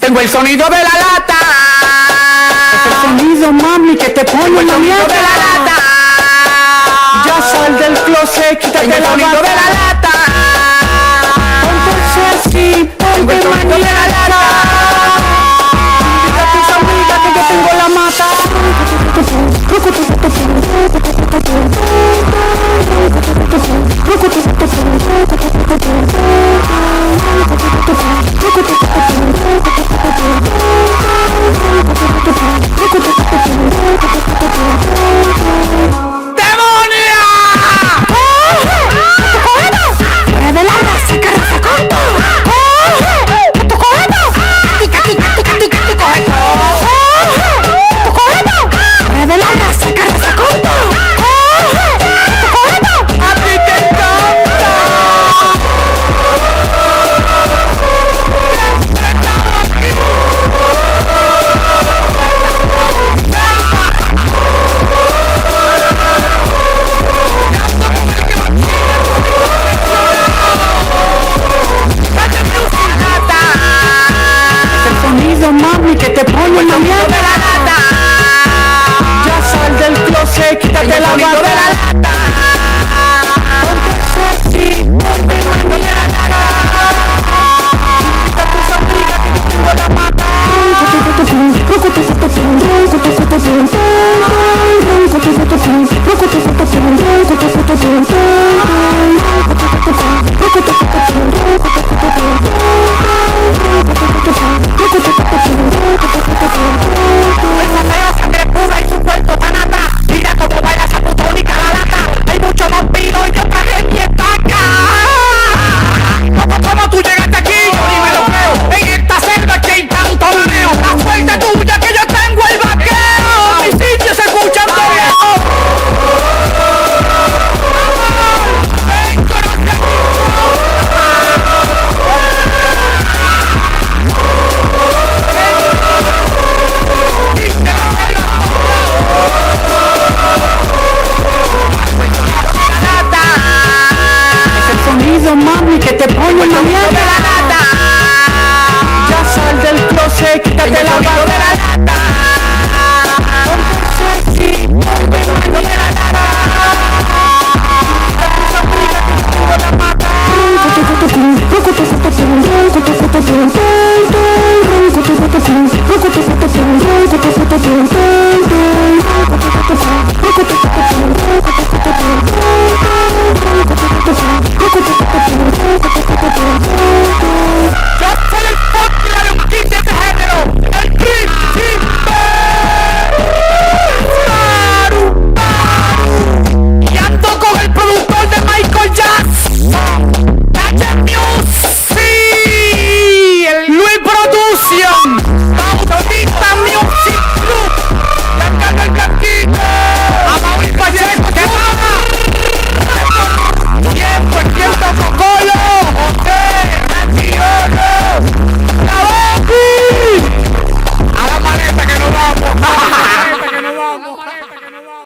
Tengo el sonido de la lata. Es el sonido, mami, que te pone Tengo el una sonido mierda. de la lata. Ya sal del closet, quítate Tengo el la sonido bata. de la lata. Ponte así, Tengo el ponte sonido de la maniaca. lata. Dile a tus amigas que yo tengo la mata. Mami, que te pone una mierda de la lata. Ya sal del closet, quítate Tengo el la sonido de bata. la lata. Ponte sexy, ponte maniaca. Dile a tus amigas que yo tengo la mata. Esa fea sangre pura y su cuerpo tan atrás. Mira cómo baila esa putónica la lata. Hay mucho vampiro y yo traje mi estaca. ¿Cómo tú llegaste aquí? Yo ni me lo creo. En esta selva que hay tanto meneo. La suerte tuya que yo tengo el vaqueo. Mis sitios se escuchan de lejos. Es el sonido, mami, que te pone una De mierda la lata. Ya sal del closet, quítate Tengo el la sonido de bata. la lata. Ponte sexy, ponte maniaca. Dile a tus amigas que yo tengo la mata.